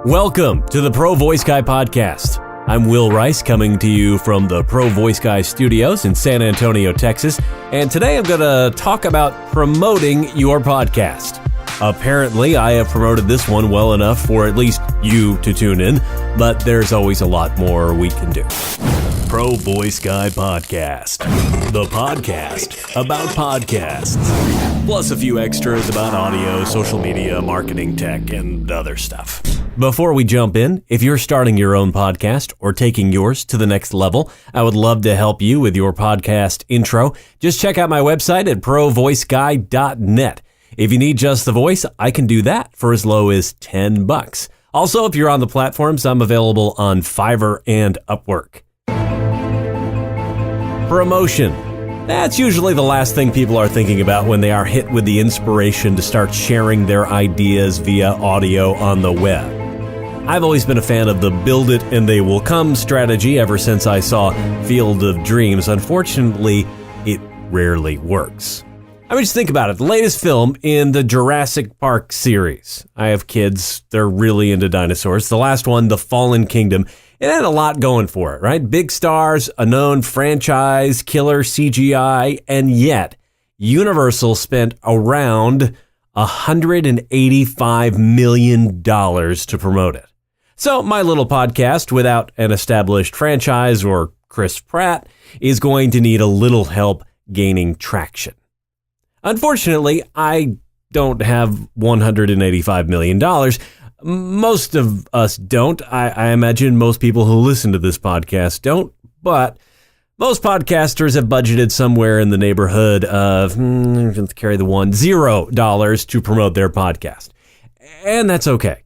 Welcome to the Pro Voice Guy Podcast. I'm Will Rice, coming to you from the Pro Voice Guy studios in San Antonio, Texas. And today I'm going to talk about promoting your podcast. Apparently, I have promoted this one well enough for at least you to tune in, but there's always a lot more we can do. Pro Voice Guy Podcast, the podcast about podcasts, plus a few extras about audio, social media, marketing, tech, and other stuff. Before we jump in, if you're starting your own podcast or taking yours to the next level, I would love to help you with your podcast intro. Just check out my website at provoiceguy.net. If you need just the voice, I can do that for as low as $10. Also, if you're on the platforms, I'm available on Fiverr and Upwork. Promotion. That's usually the last thing people are thinking about when they are hit with the inspiration to start sharing their ideas via audio on the web. I've always been a fan of the build it and they will come strategy ever since I saw Field of Dreams. Unfortunately, it rarely works. I mean, just think about it. The latest film in the Jurassic Park series. I have kids. They're really into dinosaurs. The last one, The Fallen Kingdom, it had a lot going for it, right? Big stars, a known franchise, killer CGI, and yet Universal spent around $185 million to promote it. So my little podcast, without an established franchise or Chris Pratt, is going to need a little help gaining traction. Unfortunately, I don't have $185 million. Most of us don't. I imagine most people who listen to this podcast don't, but most podcasters have budgeted somewhere in the neighborhood of, carry the one, $0 to promote their podcast. And that's okay.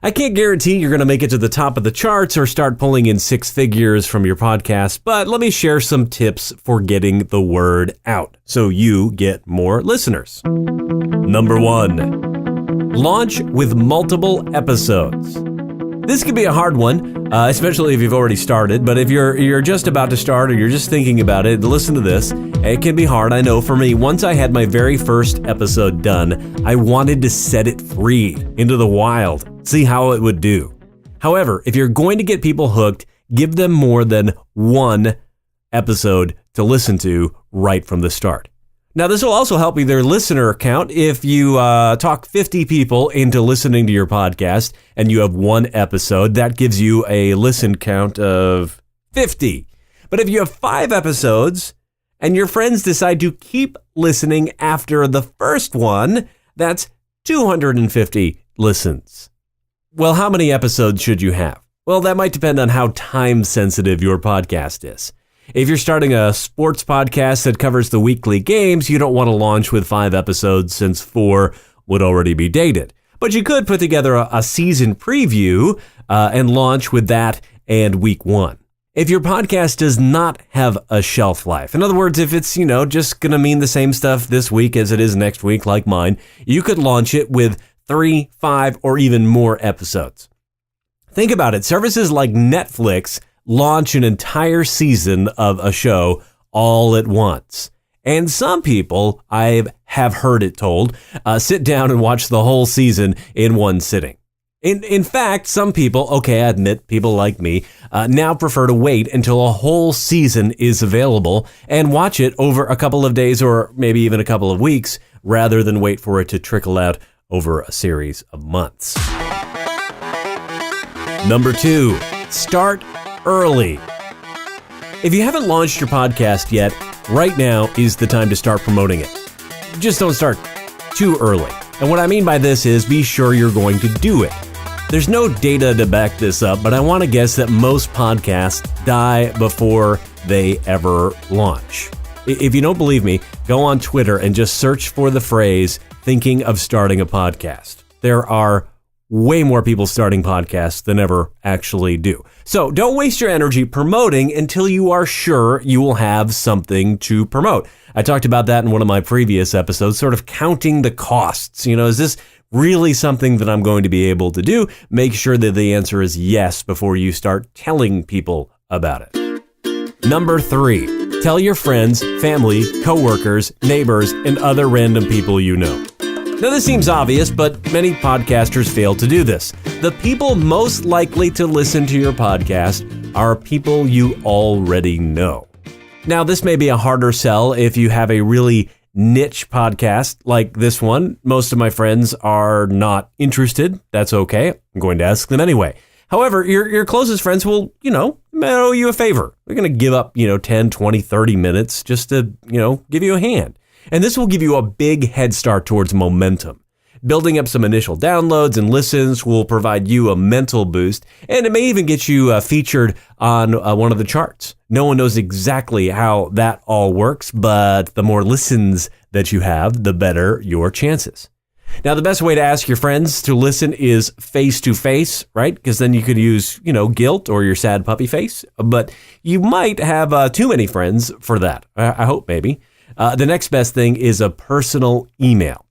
I can't guarantee you're going to make it to the top of the charts or start pulling in six figures from your podcast, but let me share some tips for getting the word out so you get more listeners. Number 1, launch with multiple episodes. This can be a hard one, especially if you've already started, but if you're just about to start or you're just thinking about it, listen to this. It can be hard, I know. For me, once I had my very first episode done, I wanted to set it free into the wild, see how it would do. However, if you're going to get people hooked, give them more than one episode to listen to right from the start. Now, this will also help with their listener count. If you talk 50 people into listening to your podcast and you have one episode, that gives you a listen count of 50. But if you have 5 episodes and your friends decide to keep listening after the first one, that's 250 listens. Well, how many episodes should you have? Well, that might depend on how time sensitive your podcast is. If you're starting a sports podcast that covers the weekly games, you don't want to launch with 5 episodes since 4 would already be dated. But you could put together a season preview and launch with that and week 1. If your podcast does not have a shelf life, in other words, if it's, just going to mean the same stuff this week as it is next week, like mine, you could launch it with 3, 5, or even more episodes. Think about it. Services like Netflix launch an entire season of a show all at once. And some people, I have heard it told, sit down and watch the whole season in one sitting. In fact, some people, I admit people like me, now prefer to wait until a whole season is available and watch it over a couple of days or maybe even a couple of weeks rather than wait for it to trickle out over a series of months. Number 2, start early. If you haven't launched your podcast yet, right now is the time to start promoting it. Just don't start too early. And what I mean by this is be sure you're going to do it. There's no data to back this up, but I want to guess that most podcasts die before they ever launch. If you don't believe me, go on Twitter and just search for the phrase thinking of starting a podcast. There are way more people starting podcasts than ever actually do. So don't waste your energy promoting until you are sure you will have something to promote. I talked about that in one of my previous episodes, sort of counting the costs. Is this really something that I'm going to be able to do? Make sure that the answer is yes before you start telling people about it. Number 3, tell your friends, family, coworkers, neighbors, and other random people you know. Now, this seems obvious, but many podcasters fail to do this. The people most likely to listen to your podcast are people you already know. Now, this may be a harder sell if you have a really niche podcast like this one. Most of my friends are not interested. That's okay. I'm going to ask them anyway. However, your closest friends will, owe you a favor. They're going to give up, 10, 20, 30 minutes just to, give you a hand. And this will give you a big head start towards momentum. Building up some initial downloads and listens will provide you a mental boost, and it may even get you featured on one of the charts. No one knows exactly how that all works, but the more listens that you have, the better your chances. Now, the best way to ask your friends to listen is face-to-face, right? Because then you could use, guilt or your sad puppy face, but you might have too many friends for that. I hope maybe. The next best thing is a personal email.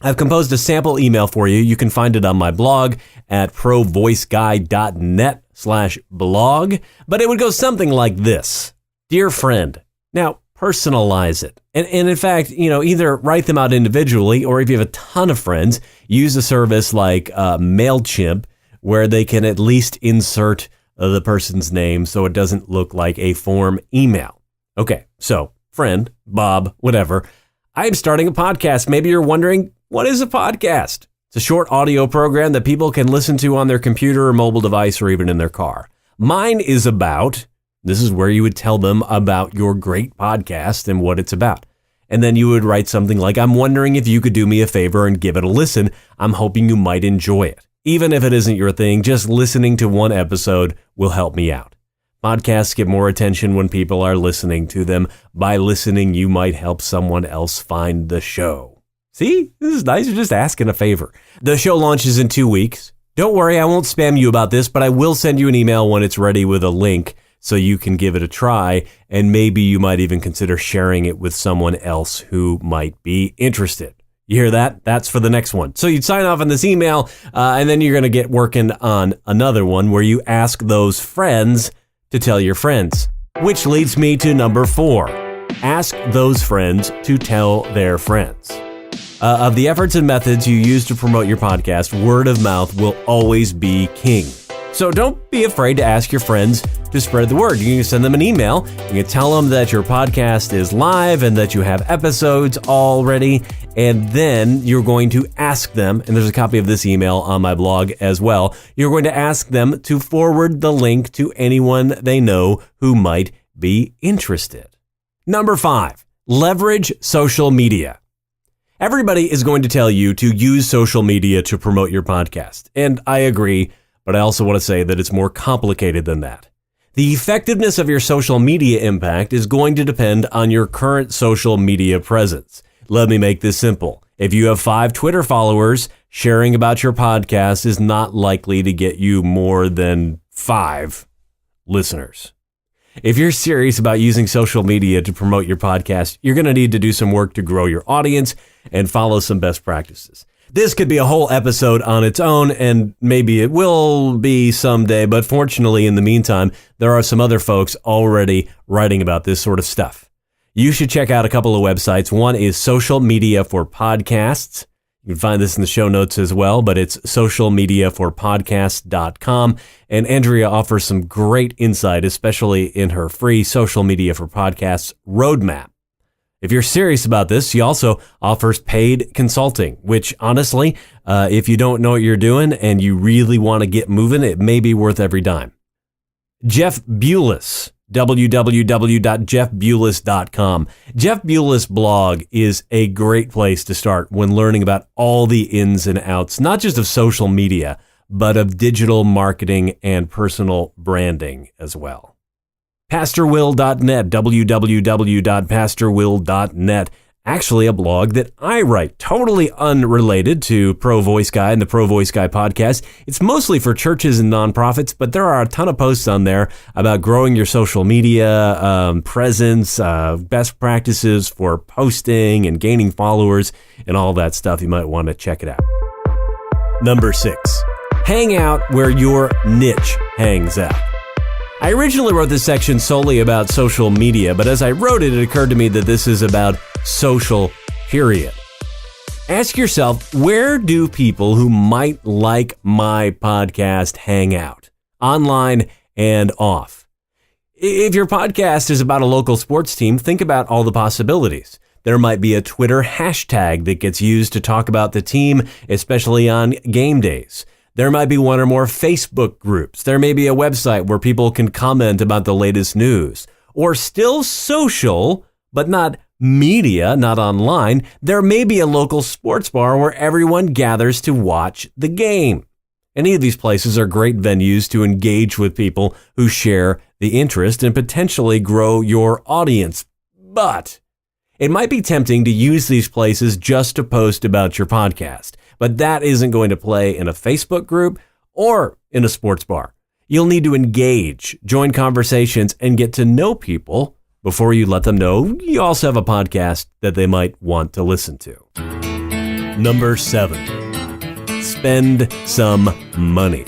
I've composed a sample email for you. You can find it on my blog at provoiceguy.net/blog, but it would go something like this. Dear friend. Now, personalize it. And in fact, either write them out individually, or if you have a ton of friends, use a service like MailChimp, where they can at least insert the person's name so it doesn't look like a form email. Okay, so friend, Bob, whatever. I'm starting a podcast. Maybe you're wondering, what is a podcast? It's a short audio program that people can listen to on their computer or mobile device or even in their car. Mine is about, this is where you would tell them about your great podcast and what it's about. And then you would write something like, I'm wondering if you could do me a favor and give it a listen. I'm hoping you might enjoy it. Even if it isn't your thing, just listening to one episode will help me out. Podcasts get more attention when people are listening to them. By listening, you might help someone else find the show. See, this is nice. You're just asking a favor. The show launches in 2 weeks. Don't worry, I won't spam you about this, but I will send you an email when it's ready with a link so you can give it a try, and maybe you might even consider sharing it with someone else who might be interested. You hear that? That's for the next one. So you'd sign off on this email, and then you're going to get working on another one where you ask those friends to tell your friends. Which leads me to number 4. Ask those friends to tell their friends. Of the efforts and methods you use to promote your podcast, word of mouth will always be king. So don't be afraid to ask your friends to spread the word. You can send them an email. You can tell them that your podcast is live and that you have episodes already. And then you're going to ask them, and there's a copy of this email on my blog as well. You're going to ask them to forward the link to anyone they know who might be interested. Number 5, leverage social media. Everybody is going to tell you to use social media to promote your podcast. And I agree, but I also want to say that it's more complicated than that. The effectiveness of your social media impact is going to depend on your current social media presence. Let me make this simple. If you have 5 Twitter followers, sharing about your podcast is not likely to get you more than 5 listeners. If you're serious about using social media to promote your podcast, you're going to need to do some work to grow your audience and follow some best practices. This could be a whole episode on its own, and maybe it will be someday, but fortunately, in the meantime, there are some other folks already writing about this sort of stuff. You should check out a couple of websites. One is Social Media for Podcasts. You can find this in the show notes as well, but it's socialmediaforpodcasts.com. And Andrea offers some great insight, especially in her free Social Media for Podcasts roadmap. If you're serious about this, she also offers paid consulting, which honestly, if you don't know what you're doing and you really want to get moving, it may be worth every dime. Jeff Bulis, www.jeffbulis.com. Jeff Bulis' blog is a great place to start when learning about all the ins and outs, not just of social media, but of digital marketing and personal branding as well. PastorWill.net, www.pastorwill.net. Actually, a blog that I write, totally unrelated to Pro Voice Guy and the Pro Voice Guy podcast. It's mostly for churches and nonprofits, but there are a ton of posts on there about growing your social media presence, best practices for posting and gaining followers, and all that stuff. You might want to check it out. Number 6, hang out where your niche hangs out. I originally wrote this section solely about social media, but as I wrote it, it occurred to me that this is about social, period. Ask yourself, where do people who might like my podcast hang out, online and off? If your podcast is about a local sports team, think about all the possibilities. There might be a Twitter hashtag that gets used to talk about the team, especially on game days. There might be one or more Facebook groups. There may be a website where people can comment about the latest news. Or still social, but not media, not online, there may be a local sports bar where everyone gathers to watch the game. Any of these places are great venues to engage with people who share the interest and potentially grow your audience. But it might be tempting to use these places just to post about your podcast. But that isn't going to play in a Facebook group or in a sports bar. You'll need to engage, join conversations, and get to know people before you let them know you also have a podcast that they might want to listen to. Number 7, spend some money.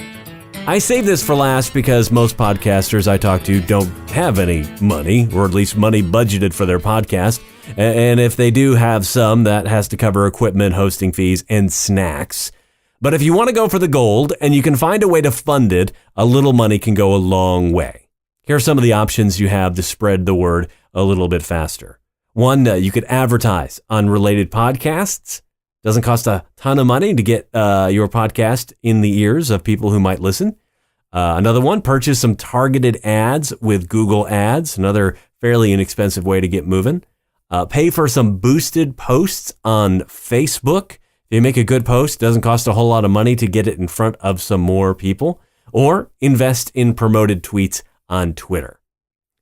I save this for last because most podcasters I talk to don't have any money, or at least money budgeted for their podcast. And if they do have some, that has to cover equipment, hosting fees, and snacks. But if you want to go for the gold and you can find a way to fund it, a little money can go a long way. Here are some of the options you have to spread the word a little bit faster. One, you could advertise on related podcasts. Doesn't cost a ton of money to get your podcast in the ears of people who might listen. Another one, purchase some targeted ads with Google Ads, another fairly inexpensive way to get moving. Pay for some boosted posts on Facebook. If you make a good post, it doesn't cost a whole lot of money to get it in front of some more people. Or invest in promoted tweets on Twitter.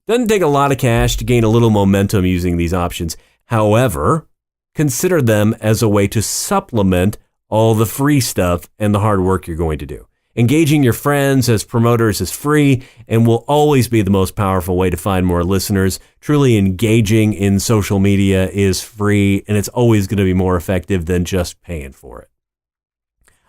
Doesn't take a lot of cash to gain a little momentum using these options. However, consider them as a way to supplement all the free stuff and the hard work you're going to do. Engaging your friends as promoters is free and will always be the most powerful way to find more listeners. Truly engaging in social media is free, and it's always going to be more effective than just paying for it.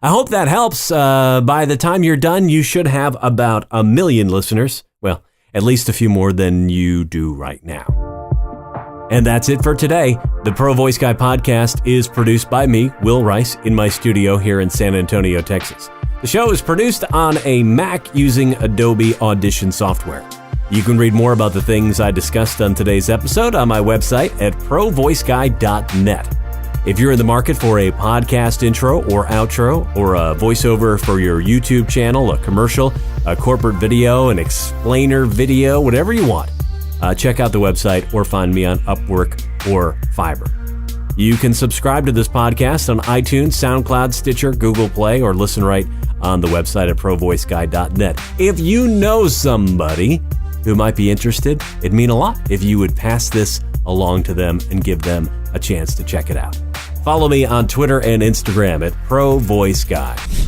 I hope that helps. By the time you're done, you should have about 1 million listeners. Well, at least a few more than you do right now. And that's it for today. The Pro Voice Guy podcast is produced by me, Will Rice, in my studio here in San Antonio, Texas. The show is produced on a Mac using Adobe Audition software. You can read more about the things I discussed on today's episode on my website at provoiceguy.net. If you're in the market for a podcast intro or outro or a voiceover for your YouTube channel, a commercial, a corporate video, an explainer video, whatever you want, check out the website or find me on Upwork or Fiverr. You can subscribe to this podcast on iTunes, SoundCloud, Stitcher, Google Play, or listen right on the website at provoiceguy.net. If you know somebody who might be interested, it'd mean a lot if you would pass this along to them and give them a chance to check it out. Follow me on Twitter and Instagram at ProVoiceGuy.